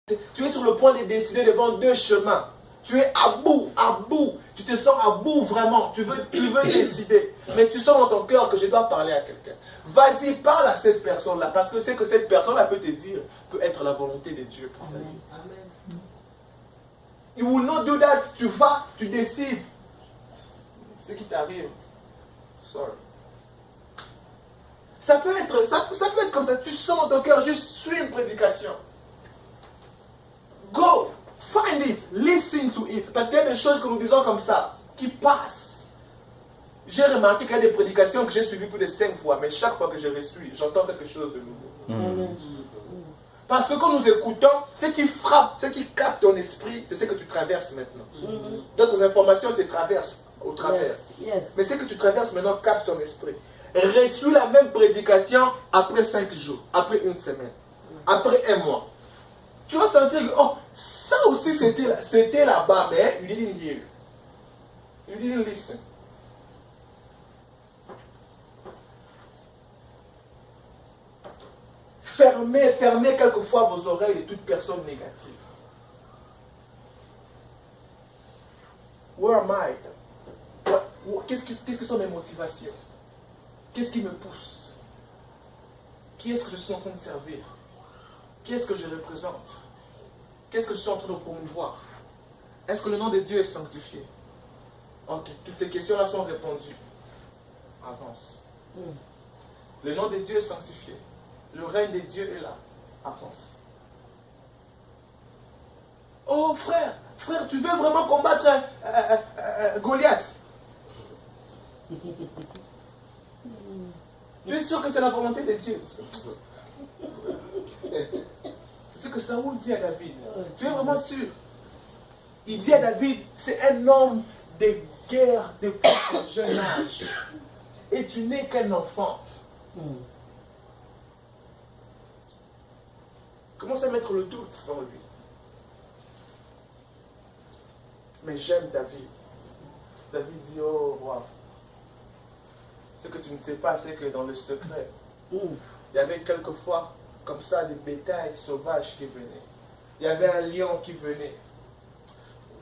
Tu es sur le point de décider devant deux chemins. Tu es à bout. Tu te sens à bout vraiment. Tu veux décider. Mais tu sens dans ton cœur que je dois parler à quelqu'un. Vas-y, parle à cette personne-là. Parce que c'est que cette personne-là peut te dire, peut être la volonté de Dieu pour ta vie. Amen. You will not do that. Tu vas, tu décides. Ce qui t'arrive. Sorry. Ça peut être comme ça. Tu sens dans ton cœur, juste suis une prédication. Go, find it, listen to it. Parce qu'il y a des choses que nous disons comme ça, qui passent. J'ai remarqué qu'il y a des prédications que j'ai suivies plus de 5 fois, mais chaque fois que je les suis, j'entends quelque chose de nouveau. Parce que quand nous écoutons, ce qui frappe, ce qui capte ton esprit, c'est ce que tu traverses maintenant. D'autres informations te traversent au travers. Mais ce que tu traverses maintenant capte ton esprit. Reçu la même prédication après 5 jours, après une semaine, après un mois. Tu vas sentir que, oh, ça aussi c'était là-bas, mais you didn't hear. You didn't listen. Fermez quelquefois vos oreilles de toute personne négative. Where am I? Qu'est-ce que sont mes motivations? Qu'est-ce qui me pousse? Qui est-ce que je suis en train de servir? Qui est-ce que je représente? Qu'est-ce que je suis en train de promouvoir? Est-ce que le nom de Dieu est sanctifié? Ok, toutes ces questions-là sont répondues. Avance. Le nom de Dieu est sanctifié. Le règne de Dieu est là. Avance. Oh frère, tu veux vraiment combattre Goliath? Tu es sûr que c'est la volonté de Dieu? C'est ce que Saoul dit à David. Tu es vraiment sûr? Il dit à David, c'est un homme de guerre depuis son jeune âge. Et tu n'es qu'un enfant. Commence à mettre le doute dans lui. Mais j'aime David. David dit, oh roi, ce que tu ne sais pas, c'est que dans le secret, il y avait quelquefois comme ça des bétails sauvages qui venaient. Il y avait un lion qui venait.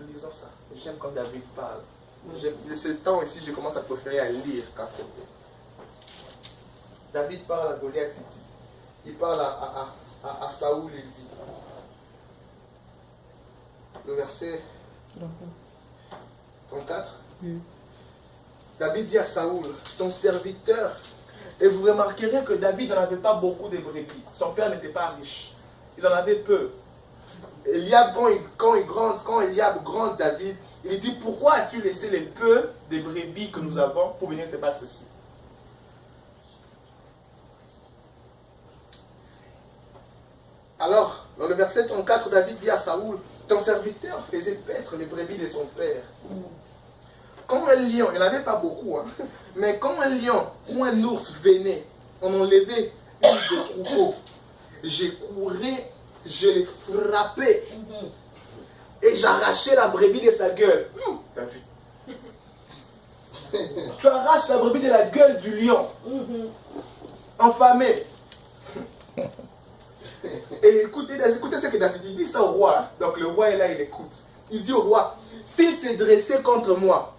Lisons ça. J'aime quand David parle. De ce temps ici, je commence à préférer à lire qu'à côté. David parle à Goliath, il dit. Il parle à Saoul, il dit. Le verset 34. David dit à Saoul, ton serviteur, et vous remarquerez que David n'en avait pas beaucoup de brebis. Son père n'était pas riche. Ils en avaient peu. Eliab, quand Eliab gronde David, il dit, pourquoi as-tu laissé les peu de brebis que nous avons pour venir te battre ici? Alors, dans le verset 34, David dit à Saoul, ton serviteur faisait paître les brebis de son père. Quand un lion, il n'y en avait pas beaucoup, hein, mais quand un lion ou un ours venait, on enlevait une de troupeau, j'ai couru, je l'ai frappé et j'arrachais la brebis de sa gueule. T'as vu? Tu arraches la brebis de la gueule du lion, enfamé. Et écoutez ce que David dit ça au roi. Donc le roi est là, il écoute. Il dit au roi, s'il s'est dressé contre moi,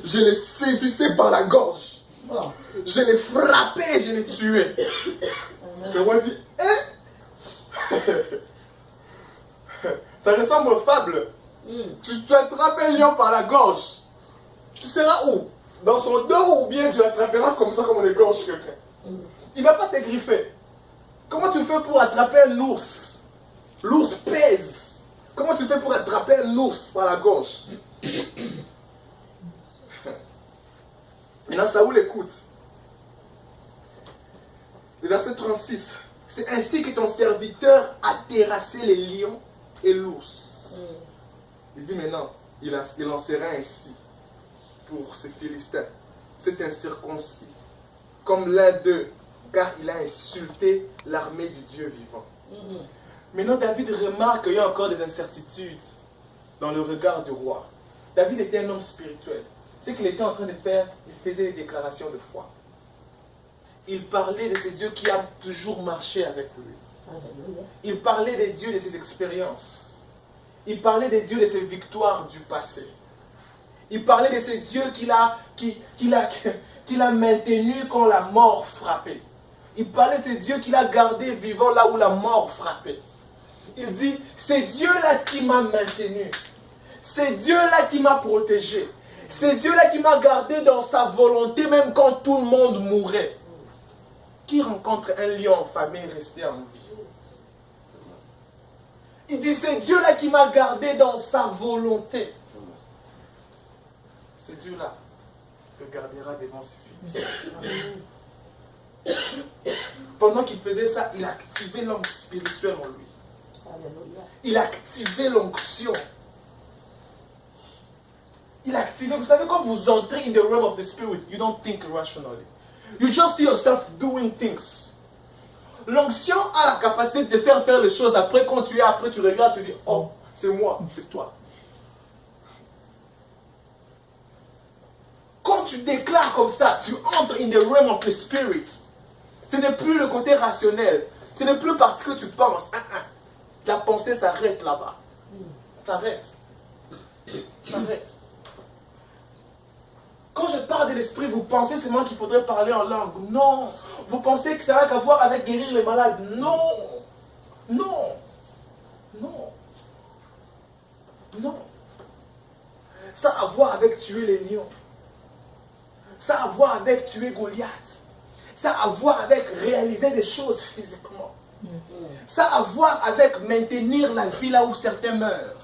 je le saisissais par la gorge. Je l'ai frappé et je l'ai tué. Le roi dit, ça ressemble aux fables. Tu attrapes un lion par la gorge. Tu seras où? Dans son dos ou bien tu l'attraperas comme ça, comme on égorge quelqu'un? Il ne va pas te griffer. Comment tu fais pour attraper un ours? L'ours pèse. Comment tu fais pour attraper un ours par la gorge? Maintenant, Saoul écoute. Le verset 36. C'est ainsi que ton serviteur a terrassé les lions et l'ours. Il dit maintenant, il en sera ainsi pour ces Philistins. C'est incirconcis, comme l'un d'eux, car il a insulté l'armée du Dieu vivant. Maintenant, David remarque qu'il y a encore des incertitudes dans le regard du roi. David était un homme spirituel. Ce qu'il était en train de faire, il faisait des déclarations de foi. Il parlait de ce Dieu qui a toujours marché avec lui. Il parlait des dieux de ses expériences. Il parlait des dieux de ses victoires du passé. Il parlait de ces dieux qu'il a maintenus quand la mort frappait. Il parlait de ces dieux qu'il a gardés vivants là où la mort frappait. Il dit, c'est Dieu-là qui m'a maintenu. C'est Dieu-là qui m'a protégé. C'est Dieu-là qui m'a gardé dans sa volonté même quand tout le monde mourait. Qui rencontre un lion affamé resté en vie? Il dit, c'est Dieu-là qui m'a gardé dans sa volonté. C'est Dieu-là que gardera devant ses fils. Pendant qu'il faisait ça, il activait l'homme spirituel en lui. Il activait l'onction. Il activait. Vous savez, quand vous entrez in the realm of the spirit, you don't think rationally. You just see yourself doing things. L'onction a la capacité de faire les choses. Après, quand tu es, après tu regardes, tu dis, oh, c'est moi, c'est toi. Quand tu déclares comme ça, tu entres in the realm of the spirit. Ce n'est plus le côté rationnel. Ce n'est plus parce que tu penses. La pensée s'arrête là-bas. S'arrête. S'arrête. Quand je parle de l'esprit, vous pensez seulement qu'il faudrait parler en langue. Non. Vous pensez que ça n'a qu'à voir avec guérir les malades. Non. Non. Non. Non. Ça a à voir avec tuer les lions. Ça a à voir avec tuer Goliath. Ça a à voir avec réaliser des choses physiquement. Ça a à voir avec maintenir la vie là où certains meurent.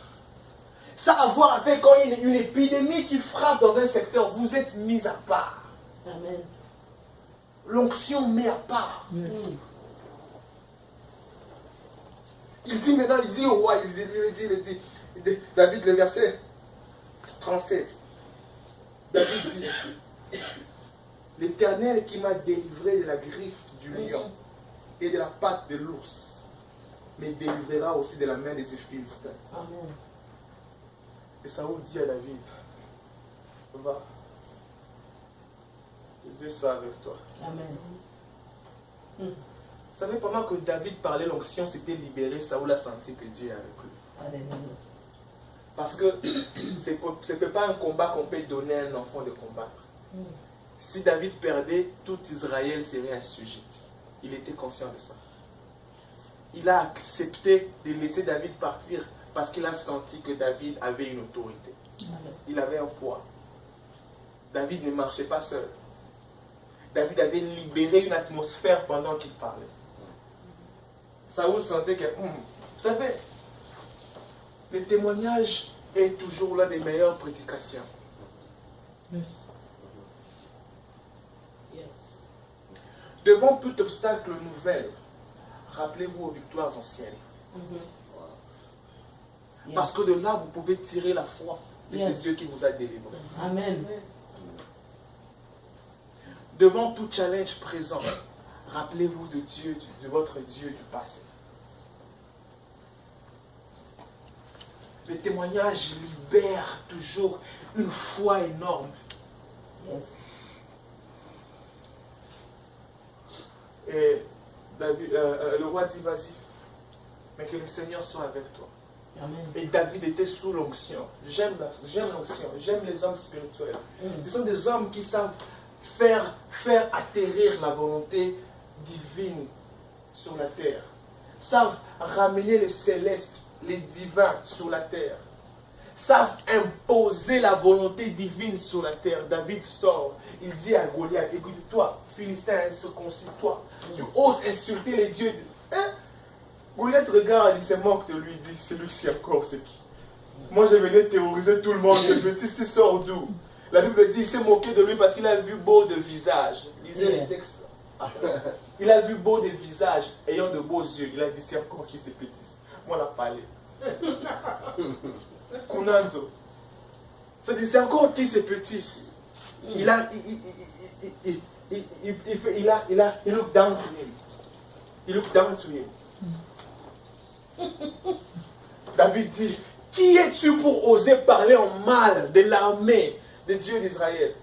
Ça a à voir avec quand il y a une épidémie qui frappe dans un secteur, vous êtes mis à part. Amen. L'onction met à part. Il dit maintenant, il dit au roi, il dit, David, le verset 37. David dit, l'Éternel qui m'a délivré de la griffe du lion et de la patte de l'ours, me délivrera aussi de la main de ses Philistins. Amen. Et Saoul dit à David, va, que Dieu soit avec toi. Amen. Vous savez, pendant que David parlait, l'onction s'était libérée, Saoul a senti que Dieu est avec lui. Amen. Parce que ce n'est pas un combat qu'on peut donner à un enfant de combattre. Si David perdait, tout Israël serait assujetti. Il était conscient de ça. Il a accepté de laisser David partir parce qu'il a senti que David avait une autorité. Il avait un poids. David ne marchait pas seul. David avait libéré une atmosphère pendant qu'il parlait. Saoul sentait que, vous savez, le témoignage est toujours l'un des meilleures prédications. Yes. Devant tout obstacle nouvel, rappelez-vous aux victoires anciennes. Parce que de là, vous pouvez tirer la foi de ce Dieu qui vous a délivré. Amen. Devant tout challenge présent, rappelez-vous de Dieu, de votre Dieu du passé. Le témoignage libère toujours une foi énorme. Yes. Et David, le roi dit, vas-y, mais que le Seigneur soit avec toi. Amen. Et David était sous l'onction. J'aime l'onction, j'aime les hommes spirituels. Ce sont des hommes qui savent faire atterrir la volonté divine sur la terre. Savent ramener le céleste, les divins sur la terre. Savent imposer la volonté divine sur la terre. David sort, il dit à Goliath, écoute, toi, Philistin incirconcis, toi, tu oses insulter les dieux. Goliath regarde, il se moque de lui, il dit, c'est lui qui encore c'est qui. Moi je venais terroriser tout le monde, ce petit sort d'où? La Bible dit, il s'est moqué de lui parce qu'il a vu beau de visage. Lisez les textes. Il a vu beau de visage, ayant de beaux yeux. Il a dit, c'est encore qui ces petits. Moi, on a parlé. Kunanzo. C'est-à-dire, c'est encore qui ces petits ici. Il look down to him. Il look down to him. David dit, qui es-tu pour oser parler en mal de l'armée de Dieu d'Israël?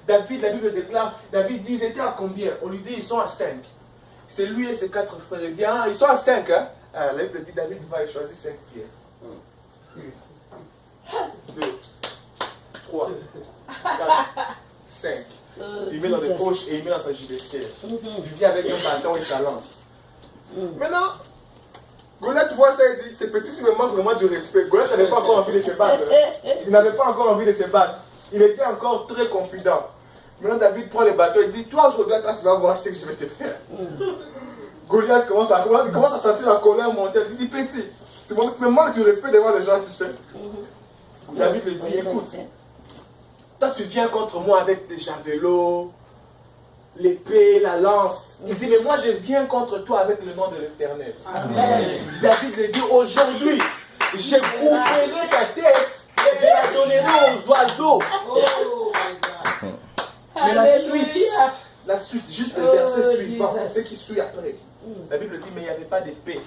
David, la Bible déclare, David dit, ils étaient à combien? On lui dit, ils sont à 5. C'est lui et ses 4 frères. Il dit, ah, ils sont à 5. Hein? Ah, là, il dit, David va et choisit 5 pierres. 1, 2, 3, 4, 5. Il met dans les poches et il met dans sa gibecière. Il dit avec un bâton et sa lance. Maintenant, Goliath voit ça et dit, ces petits, il me manque vraiment du respect. Goliath n'avait pas encore envie de se battre. Il n'avait pas encore envie de se battre. Il était encore très confident. Maintenant, David prend le bâton et dit, toi, aujourd'hui, tu vas voir ce que je vais te faire. Goliath commence à sentir la colère monter. Il dit, petit, tu me manques du respect devant les gens, tu sais. David lui dit, écoute, toi, tu viens contre moi avec des javelots, l'épée, la lance. Il dit, mais moi, je viens contre toi avec le nom de l'Éternel. David lui dit, aujourd'hui, je couperai ta tête, je la donnerai aux oiseaux. Mais la suite, juste le verset suivant, ce qui suit après. La Bible dit, mais il n'y avait pas d'épée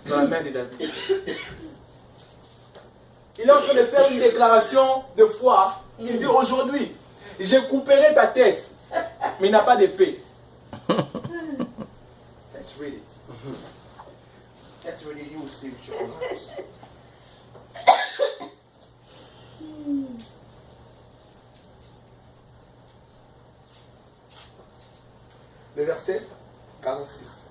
dans la main de David. Il est en train de faire une déclaration de foi. Il dit, aujourd'hui, je couperai ta tête, mais il n'a pas d'épée. Let's read it. Let's read it, you will see with your own eyes. Le verset 46.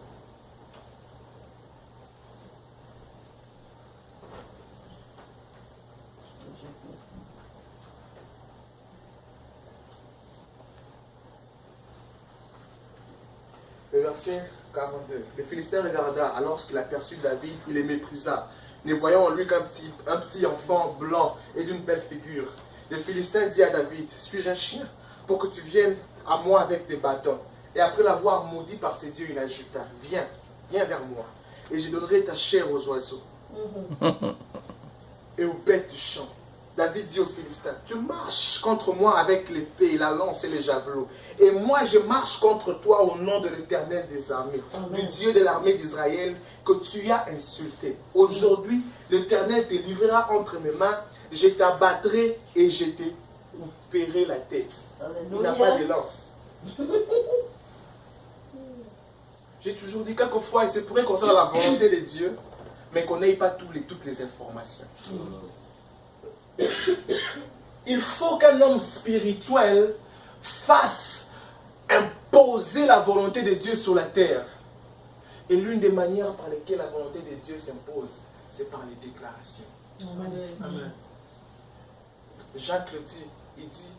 Le verset 42. Le Philistin regarda, alors qu'il aperçut David, il le méprisa, ne voyant en lui qu'un petit enfant blanc et d'une belle figure. Le Philistin dit à David, suis-je un chien pour que tu viennes à moi avec des bâtons? Et après l'avoir maudit par ses dieux, il ajouta, viens vers moi, et je donnerai ta chair aux oiseaux et aux bêtes du champ. David dit aux Philistins, tu marches contre moi avec l'épée, la lance et les javelots. Et moi, je marche contre toi au nom de l'Éternel des armées, du Dieu de l'armée d'Israël, que tu as insulté. Aujourd'hui, l'Éternel te livrera entre mes mains, je t'abattrai et je te couperai la tête. Il n'a pas de lance. J'ai toujours dit, quelquefois, il se pourrait qu'on soit dans la volonté de Dieu, mais qu'on n'ait pas toutes les informations. Il faut qu'un homme spirituel fasse imposer la volonté de Dieu sur la terre. Et l'une des manières par lesquelles la volonté de Dieu s'impose, c'est par les déclarations. Amen. Jacques le dit, il dit,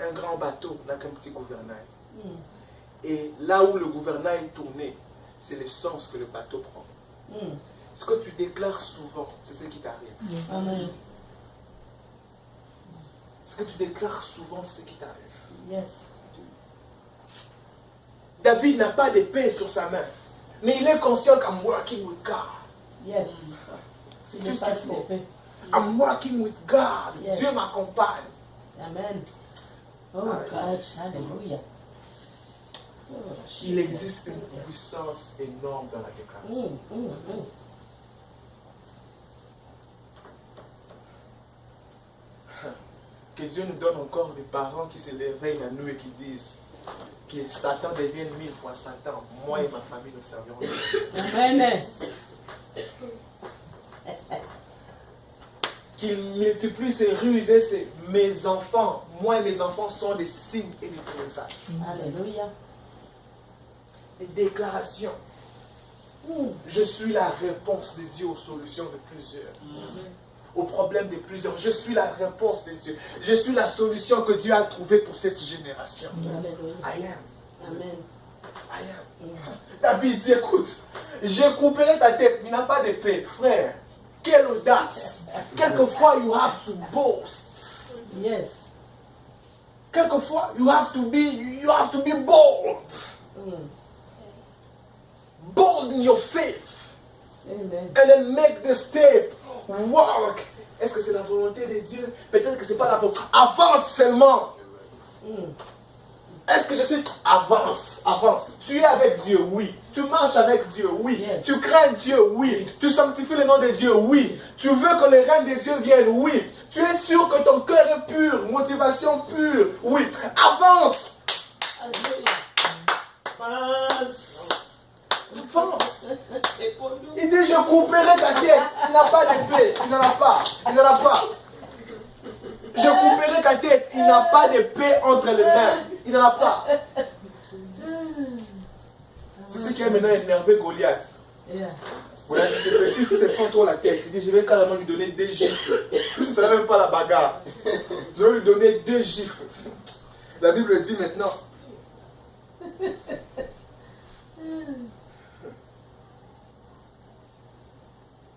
un grand bateau n'a qu'un petit gouvernail. Et là où le gouvernail est tourné, c'est le sens que le bateau prend. Ce que tu déclares souvent, c'est ce qui t'arrive. Amen. Ce que tu déclares souvent, c'est ce qui t'arrive. Yes. David n'a pas d'épée sur sa main, mais il est conscient qu'Im working with God. Yes. C'est tout ce qu'il faut. I'm working with God. Yes. Dieu m'accompagne. Amen. Oh God, hallelujah. Il existe une puissance énorme dans la déclaration. Que Dieu nous donne encore des parents qui se réveillent la nuit et qui disent que Satan devienne 1000 fois Satan. Moi et ma famille, nous servirons Dieu. Amen. Qu'il multiplie ses ruses et mes enfants. Moi et mes enfants sont des signes et des présentations. Alléluia. Des déclarations. Je suis la réponse de Dieu aux solutions de plusieurs. Aux problèmes de plusieurs. Je suis la réponse de Dieu. Je suis la solution que Dieu a trouvée pour cette génération. Alléluia. I am. Amen. I am. David dit, écoute, je couperai ta tête, mais il n'a pas d'épée. Frère, quelle audace. Quelquefois, you have to boast. Yes. Quelquefois, you have to be bold. Bold in your faith. Amen. And then make the step. Walk. Est-ce que c'est la volonté de Dieu? Peut-être que ce n'est pas la volonté. Avance seulement. Est-ce que je suis... Avance, avance. Tu es avec Dieu, oui. Tu marches avec Dieu, oui. Yes. Tu crains Dieu, oui. Tu sanctifies le nom de Dieu, oui. Tu veux que le règne de Dieu vienne, oui. Tu es sûr que ton cœur est pur, motivation pure, oui. Avance. Alléluia. Avance. Fonce. Il dit, je couperai ta tête. Il n'a pas d'épée. Il n'en a pas. Il n'en a pas. Je couperai ta tête. Il n'a pas d'épée entre les mains. Il n'en a pas. C'est ce qui a maintenant énervé Goliath. Voilà, c'est petit, si c'est prend trop la tête. Il dit, je vais carrément lui donner 2 gifles. Plus ce n'est même pas la bagarre. Je vais lui donner 2 gifles. La Bible dit maintenant.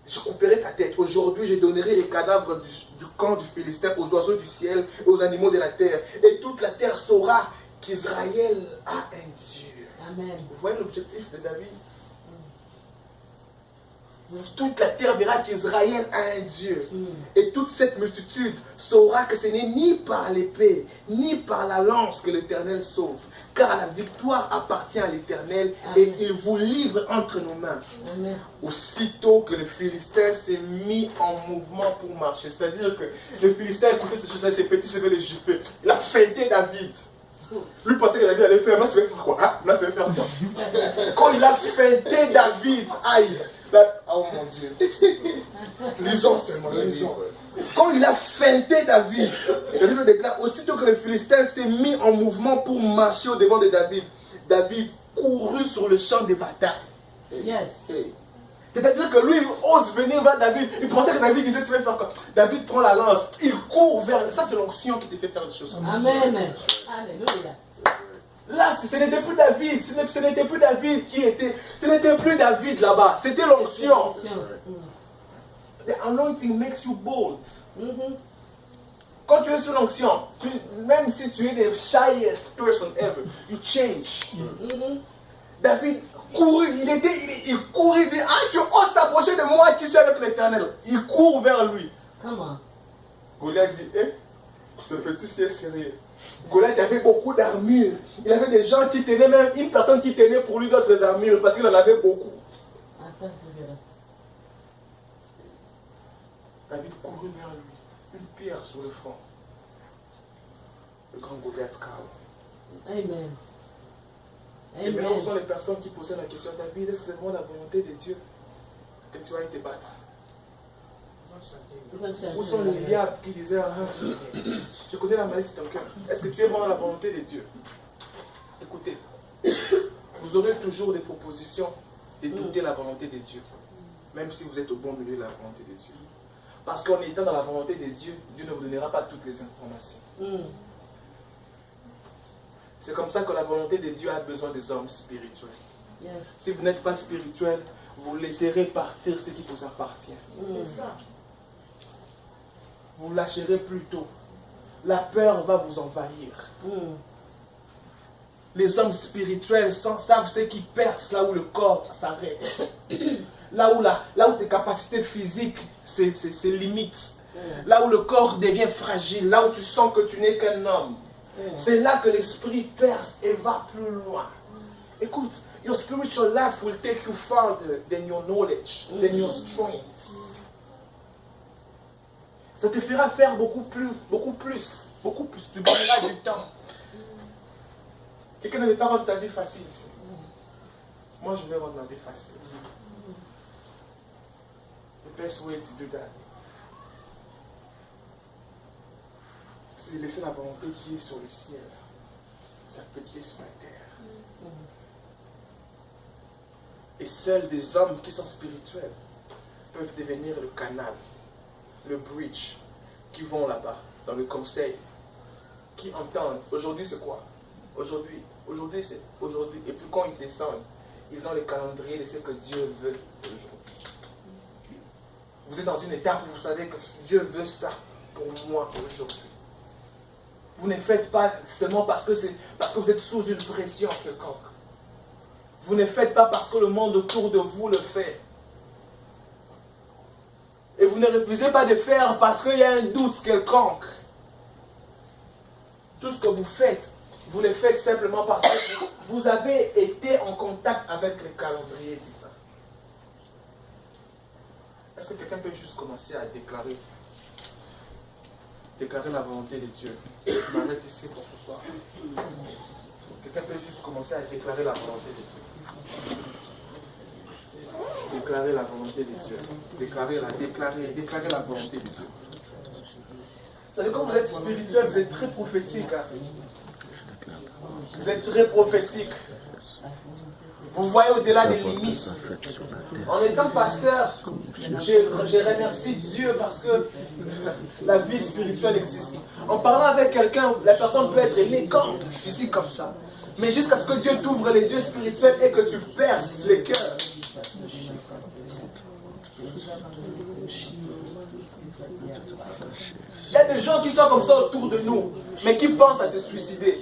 Je couperai ta tête. Aujourd'hui, je donnerai les cadavres du camp du Philistin aux oiseaux du ciel et aux animaux de la terre. Et toute la terre saura qu'Israël a un Dieu. Amen. Vous voyez l'objectif de David? Toute la terre verra qu'Israël a un Dieu. Et toute cette multitude saura que ce n'est ni par l'épée, ni par la lance que l'Éternel sauve. Car la victoire appartient à l'Éternel et il vous livre entre nos mains. Amen. Aussitôt que le Philistin s'est mis en mouvement pour marcher. C'est-à-dire que le Philistin écoutait ces choses-là, ses petits cheveux les gifler. Il a feinté David. Lui pensait que David allait faire. Là tu vas faire quoi? Hein? Là tu vas faire quoi? Quand il a feinté David, aïe. Oh mon Dieu. Lisons seulement, lisons. Quand il a feinté David, le livre déclare, aussitôt que le Philistin s'est mis en mouvement pour marcher au devant de David, David courut sur le champ de bataille. Yes. C'est-à-dire que lui, il ose venir vers David. Il pensait que David disait, tu vas faire quoi? David prend la lance, il court vers... Ça, c'est l'onction qui te fait faire des choses comme ça. Amen. Alléluia. Là, ce n'était plus David, ce n'était plus David qui était, ce n'était plus David là-bas, c'était l'onction. The anointing makes you bold. Quand tu es sous l'onction, même si tu es the shyest person ever, you change. David courut, il courait, il dit, ah, tu oses t'approcher de moi qui suis avec l'Éternel. Il court vers lui. Comment? Goliath dit, ce petit ciel sérieux. Goliath avait beaucoup d'armures. Il avait des gens qui tenaient, même une personne qui tenait pour lui d'autres armures parce qu'il en avait beaucoup. David courut vers lui, une pierre sur le front. Le grand Goliath calme. Amen. Et maintenant, ce sont les personnes qui posaient la question, David, est-ce que c'est vraiment la volonté de Dieu que tu ailles te battre? Où sont les diables qui disaient, je connais la malice de ton cœur. Est-ce que tu es vraiment la volonté de Dieu? Écoutez, vous aurez toujours des propositions de douter la volonté de Dieu, même si vous êtes au bon milieu de la volonté de Dieu. Parce qu'en étant dans la volonté de Dieu, Dieu ne vous donnera pas toutes les informations. C'est comme ça que la volonté de Dieu a besoin des hommes spirituels. Yes. Si vous n'êtes pas spirituel, vous laisserez partir ce qui vous appartient. C'est ça. Vous lâcherez plus tôt. La peur va vous envahir. Les hommes spirituels savent ce qui perce là où le corps s'arrête. Là où tes capacités physiques se limitent. Là où le corps devient fragile. Là où tu sens que tu n'es qu'un homme. C'est là que l'esprit perce et va plus loin. Écoute, your spiritual life will take you farther than your knowledge, than your strength. Ça te fera faire beaucoup plus. Tu gagneras du temps. Quelqu'un ne veut pas rendre sa vie facile ici. Moi, je vais rendre ma vie facile. The best way to do that, c'est de laisser la volonté qui est sur le ciel s'appliquer sur la terre. Et seuls des hommes qui sont spirituels peuvent devenir le canal, le bridge, qui vont là-bas, dans le conseil, qui entendent. Aujourd'hui, c'est quoi? Aujourd'hui, c'est aujourd'hui. Et puis quand ils descendent, ils ont le calendrier de ce que Dieu veut aujourd'hui. Vous êtes dans une étape où vous savez que Dieu veut ça pour moi aujourd'hui. Vous ne faites pas seulement parce que vous êtes sous une pression quelconque. Vous ne faites pas parce que le monde autour de vous le fait. Et vous ne refusez pas de faire parce qu'il y a un doute quelconque. Tout ce que vous faites, vous le faites simplement parce que vous avez été en contact avec le calendrier divin. Est-ce que quelqu'un peut juste commencer à déclarer la volonté de Dieu? Je m'arrête ici pour ce soir. Quelqu'un peut juste commencer à déclarer la volonté de Dieu. déclarer la volonté de Dieu. Déclarer la volonté de Dieu. Vous savez, quand vous êtes spirituel, vous êtes très prophétique. Hein? Vous êtes très prophétique. Vous voyez au-delà des limites. En étant pasteur, je remercie Dieu parce que la vie spirituelle existe. En parlant avec quelqu'un, la personne peut être élégante, physique comme ça. Mais jusqu'à ce que Dieu t'ouvre les yeux spirituels et que tu perces les cœurs. Il y a des gens qui sont comme ça autour de nous, mais qui pensent à se suicider.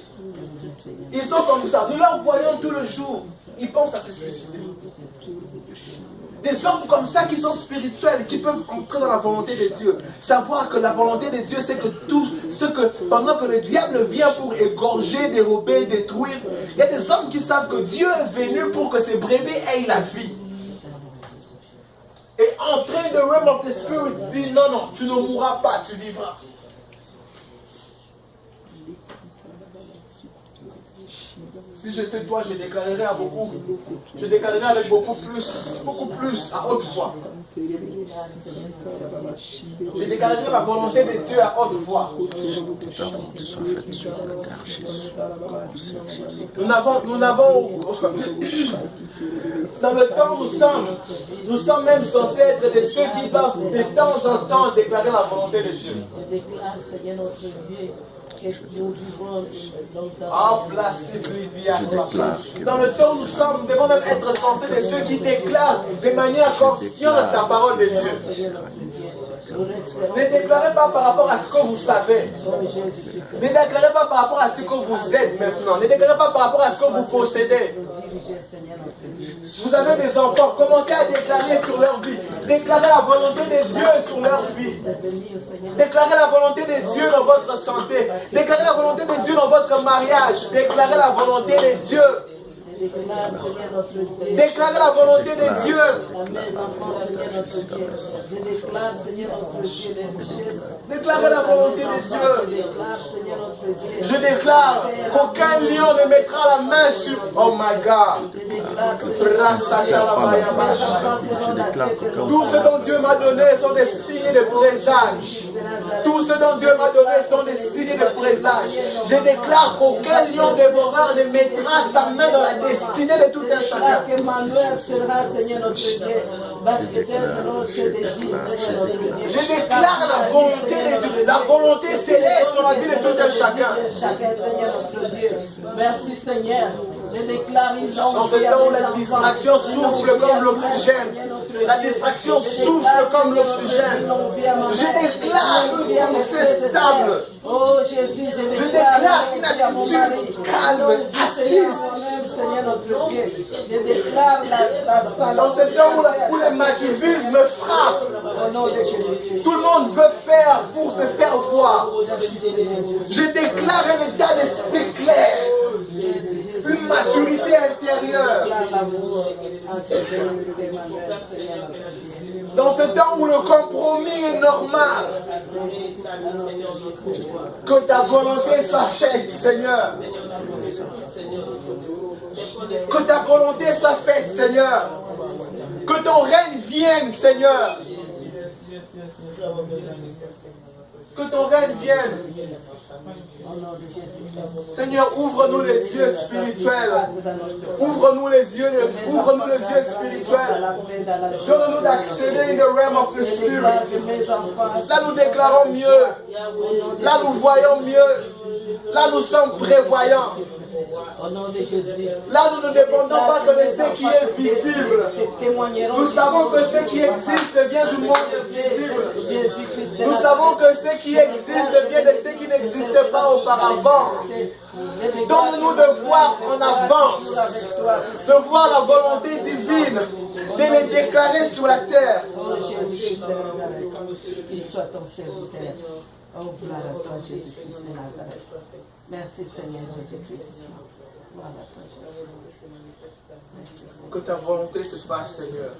Ils sont comme ça. Nous leur voyons tout le jour. Ils pensent à se suicider. Des hommes comme ça qui sont spirituels, qui peuvent entrer dans la volonté de Dieu. Savoir que la volonté de Dieu, c'est que tout ce que, pendant que le diable vient pour égorger, dérober, détruire, il y a des hommes qui savent que Dieu est venu pour que ces brebis aient la vie. Et entrer dans le realm of the spirit dit non, non, tu ne mourras pas, tu vivras. Si j'étais toi, je déclarerais à beaucoup. Je déclarerais avec beaucoup plus, à haute voix. Je déclarerais la volonté de Dieu à haute voix. Nous n'avons, dans le temps où nous sommes même censés être de ceux qui doivent de temps en temps déclarer la volonté de Dieu. Je déclare, Seigneur notre Dieu, que nous vivons dans le temps où nous sommes, nous devons même être censés de ceux qui déclarent de manière consciente la parole de Dieu. Ne déclarez pas par rapport à ce que vous savez. Ne déclarez pas par rapport à ce que vous êtes maintenant. Ne déclarez pas par rapport à ce que vous possédez. Vous avez des enfants, commencez à déclarer sur leur vie. Déclarez la volonté de Dieu sur leur vie. Déclarez la volonté de Dieu dans votre santé. Déclarez la volonté de Dieu dans votre mariage. Déclarez la volonté de Dieu. Déclarez la volonté de Dieu. Déclarez la volonté de Dieu. Je déclare qu'aucun lion ne mettra la main sur... Oh my God. Tout ce dont Dieu m'a donné sont des signes de présage. Tout ce dont Dieu m'a donné sont des signes de présage. Je déclare qu'aucun lion dévoreur ne mettra sa main dans la destinée de tout un chacun. Je déclare la volonté de Dieu, la volonté céleste dans la vie de tout un chacun. Merci Seigneur. Je déclare une longue dans ce temps où la distraction souffle comme l'oxygène, la distraction souffle comme l'oxygène, je déclare une pensée stable. Oh Jésus, je déclare une attitude calme, assise. Seigneur notre Dieu, je déclare la dans ce temps où le matuvisme frappe, tout le monde veut faire pour se faire voir. Je déclare un état d'esprit clair, une maturité intérieure. Dans ce temps où le compromis est normal, que ta volonté soit faite, Seigneur. Que ta volonté soit faite, Seigneur. Que ton règne vienne, Seigneur. Que ton règne vienne. Seigneur, ouvre-nous les yeux spirituels. Ouvre-nous les yeux spirituels. Donne-nous d'accéder in the realm of the spirit. Là, nous déclarons mieux. Là, nous voyons mieux. Là, nous sommes prévoyants. Là, nous ne dépendons pas de ce qui est visible. Nous savons que ce qui existe vient du monde invisible. Nous savons que ce qui existe vient de ce qui n'existait pas auparavant. Donne-nous de voir en avance, de voir la volonté divine, de les déclarer sur la terre. Qu'il soit ton serviteur. Oh, gloire à toi, Jésus-Christ de Nazareth. Merci, Seigneur Jésus-Christ. Gloire à toi, Jésus. Que ta volonté se fasse, Seigneur.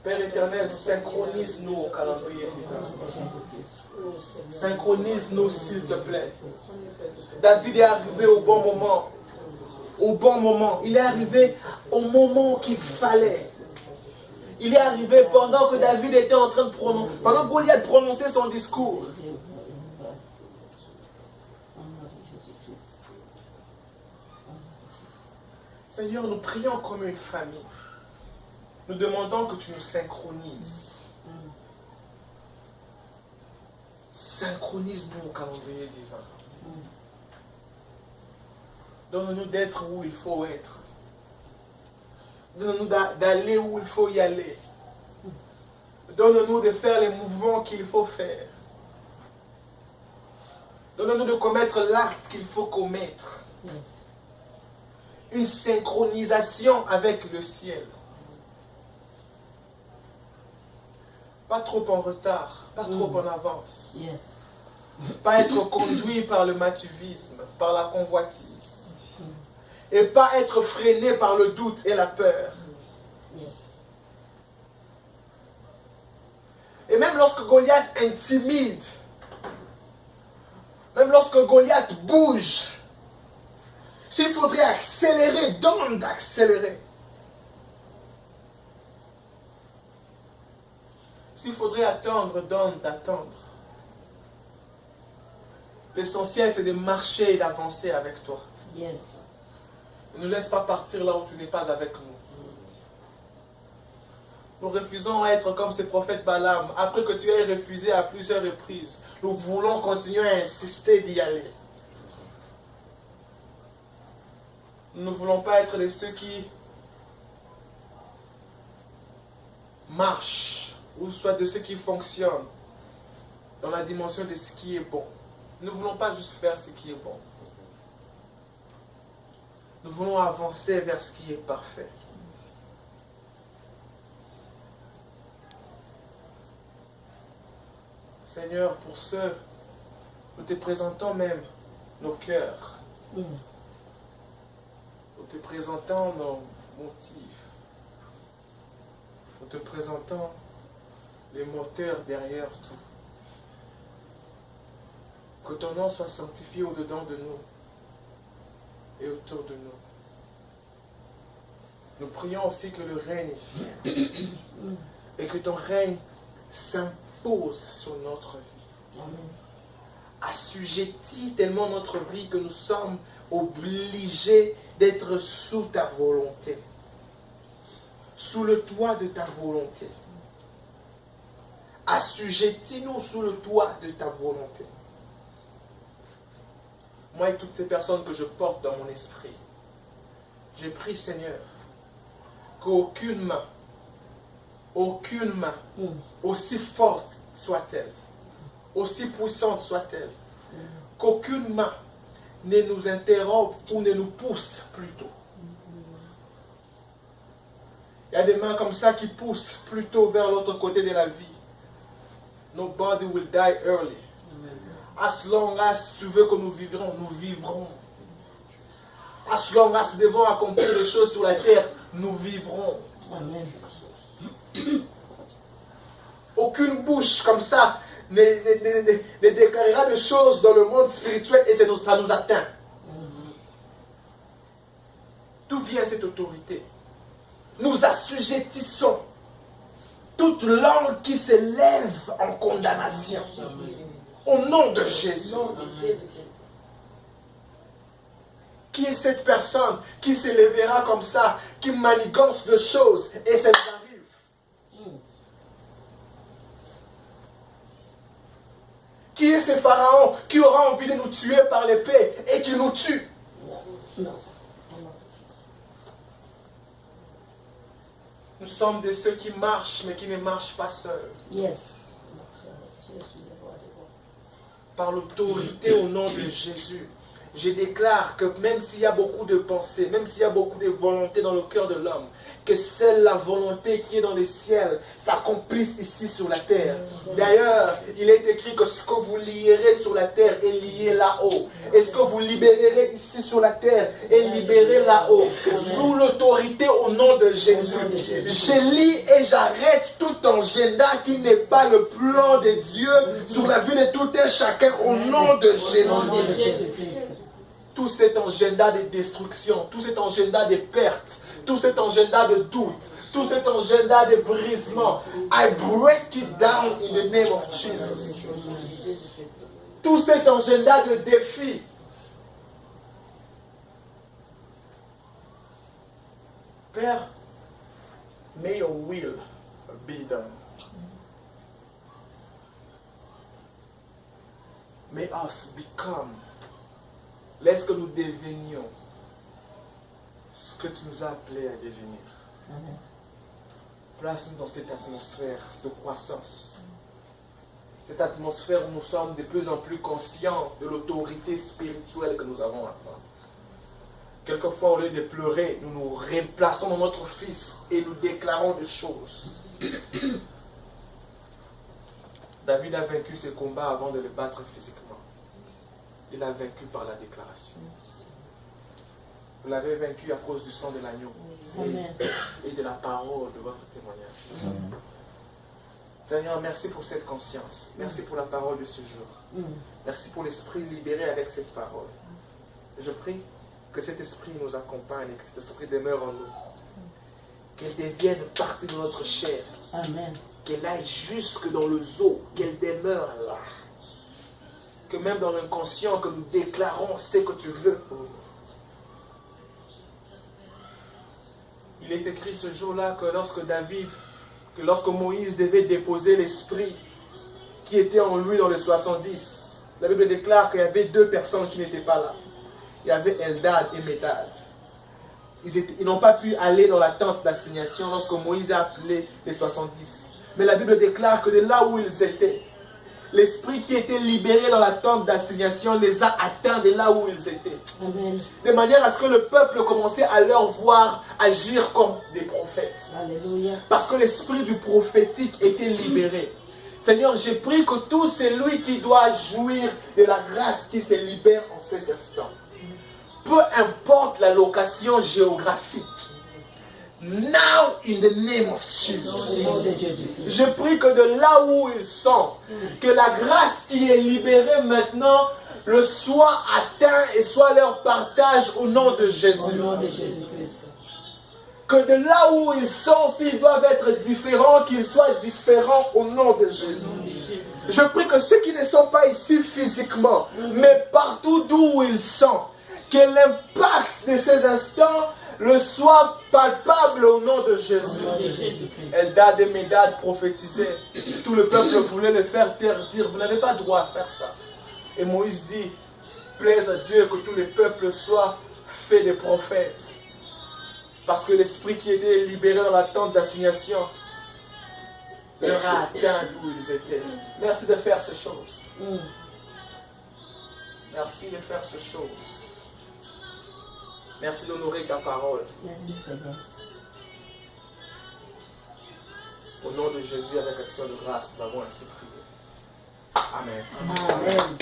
Père éternel, synchronise-nous au calendrier divin. Synchronise-nous, s'il te plaît. David est arrivé au bon moment. Au bon moment. Il est arrivé au moment qu'il fallait. Il est arrivé pendant que David était en train de prononcer, pendant que Goliath prononçait son discours. Seigneur, nous prions comme une famille. Nous demandons que tu nous synchronises. Synchronise-nous au calendrier divin. Donne-nous d'être où il faut être. Donne-nous d'aller où il faut y aller. Donne-nous de faire les mouvements qu'il faut faire. Donne-nous de commettre l'acte qu'il faut commettre. Une synchronisation avec le ciel. Pas trop en retard, pas trop en avance. Pas être conduit par le matuvisme, par la convoitise. Et pas être freiné par le doute et la peur. Et même lorsque Goliath intimide, même lorsque Goliath bouge, s'il faudrait accélérer, donne d'accélérer. S'il faudrait attendre, donne d'attendre. L'essentiel, c'est de marcher et d'avancer avec toi. Ne nous laisse pas partir là où tu n'es pas avec nous. Nous refusons d'être comme ces prophètes Balaam. Après que tu aies refusé à plusieurs reprises, nous voulons continuer à insister d'y aller. Nous ne voulons pas être de ceux qui marchent, ou soit de ceux qui fonctionnent dans la dimension de ce qui est bon. Nous ne voulons pas juste faire ce qui est bon. Nous voulons avancer vers ce qui est parfait. Seigneur, pour ce, nous te présentons même nos cœurs. Nous te présentons nos motifs. Nous te présentons les moteurs derrière tout. Que ton nom soit sanctifié au-dedans de nous et autour de nous. Nous prions aussi que le règne vienne et que ton règne s'impose sur notre vie. Assujettis tellement notre vie que nous sommes obligés d'être sous ta volonté, sous le toit de ta volonté. Assujettis-nous sous le toit de ta volonté. Moi et toutes ces personnes que je porte dans mon esprit, j'ai prié, Seigneur, qu'aucune main, aussi forte soit-elle, aussi puissante soit-elle, qu'aucune main ne nous interrompe ou ne nous pousse plutôt. Il y a des mains comme ça qui poussent plutôt vers l'autre côté de la vie. Nobody will die early. As long as tu veux que nous vivrons, nous vivrons. As long as nous devons accomplir des choses sur la terre, nous vivrons. Amen. Aucune bouche comme ça ne déclarera des choses dans le monde spirituel et ça nous atteint. D'où vient cette autorité? Nous assujettissons toute langue qui s'élève en condamnation. Au nom de Jésus. Qui est cette personne qui s'élèvera comme ça, qui manigance de choses et ça nous arrive? Qui est ce pharaon qui aura envie de nous tuer par l'épée et qui nous tue? Nous sommes de ceux qui marchent mais qui ne marchent pas seuls. Par l'autorité au nom de Jésus, je déclare que même s'il y a beaucoup de pensées, même s'il y a beaucoup de volonté dans le cœur de l'homme, que seule la volonté qui est dans les ciels s'accomplisse ici sur la terre. D'ailleurs, il est écrit que ce que vous lierez sur la terre est lié là-haut. Et ce que vous libérerez ici sur la terre est libéré là-haut. Sous l'autorité au nom de Jésus. Je lis et j'arrête tout agenda qui n'est pas le plan de Dieu sur la vie de tout un chacun au nom de Jésus. Tout cet agenda de destruction, tout cet agenda de perte, tout cet agenda de doute, tout cet agenda de brisement, I break it down in the name of Jesus. Tout cet agenda de défi, Père, may your will be done. May us become, laisse que nous devenions ce que tu nous as appelés à devenir. Place-nous dans cette atmosphère de croissance. Cette atmosphère où nous sommes de plus en plus conscients de l'autorité spirituelle que nous avons à toi. Quelquefois, au lieu de pleurer, nous nous replaçons dans notre Fils et nous déclarons des choses. David a vaincu ses combats avant de les battre physiquement. Il a vaincu par la déclaration. Vous l'avez vaincu à cause du sang de l'agneau et de la parole de votre témoignage. Seigneur, merci pour cette conscience. Merci pour la parole de ce jour. Merci pour l'esprit libéré avec cette parole. Je prie que cet esprit nous accompagne et que cet esprit demeure en nous. Qu'elle devienne partie de notre chair. Amen. Qu'elle aille jusque dans le zoo. Qu'elle demeure là. Que même dans l'inconscient que nous déclarons ce que tu veux pour nous. Il est écrit ce jour-là que lorsque Moïse devait déposer l'esprit qui était en lui dans les 70, la Bible déclare qu'il y avait 2 personnes qui n'étaient pas là. Il y avait Eldad et Médad. Ils n'ont pas pu aller dans la tente d'assignation lorsque Moïse a appelé les 70. Mais la Bible déclare que de là où ils étaient, l'esprit qui était libéré dans la tente d'assignation les a atteints de là où ils étaient. Amen. De manière à ce que le peuple commençait à leur voir agir comme des prophètes. Alléluia. Parce que l'esprit du prophétique était libéré. Seigneur, j'ai pris que tout celui qui doit jouir de la grâce qui se libère en cet instant, peu importe la location géographique, now in the name of Jesus, je prie que de là où ils sont, que la grâce qui est libérée maintenant le soit atteint et soit leur partage au nom de Jésus. Au nom de Jésus-Christ. Que de là où ils sont, s'ils doivent être différents, qu'ils soient différents au nom de Jésus. Je prie que ceux qui ne sont pas ici physiquement, mais partout d'où ils sont, que l'impact de ces instants le soit palpable au nom de Jésus. Eldad et Médad prophétisaient. Tout le peuple voulait le faire taire, dire, vous n'avez pas droit à faire ça. Et Moïse dit, plaise à Dieu que tous les peuples soient faits des prophètes. Parce que l'esprit qui était libéré dans la tente d'assignation leur a atteint d'où ils étaient. Merci de faire ces choses. Merci de faire ces choses. Merci d'honorer ta parole. Merci Seigneur. Au nom de Jésus, avec action de grâce, nous avons ainsi prié. Amen. Amen.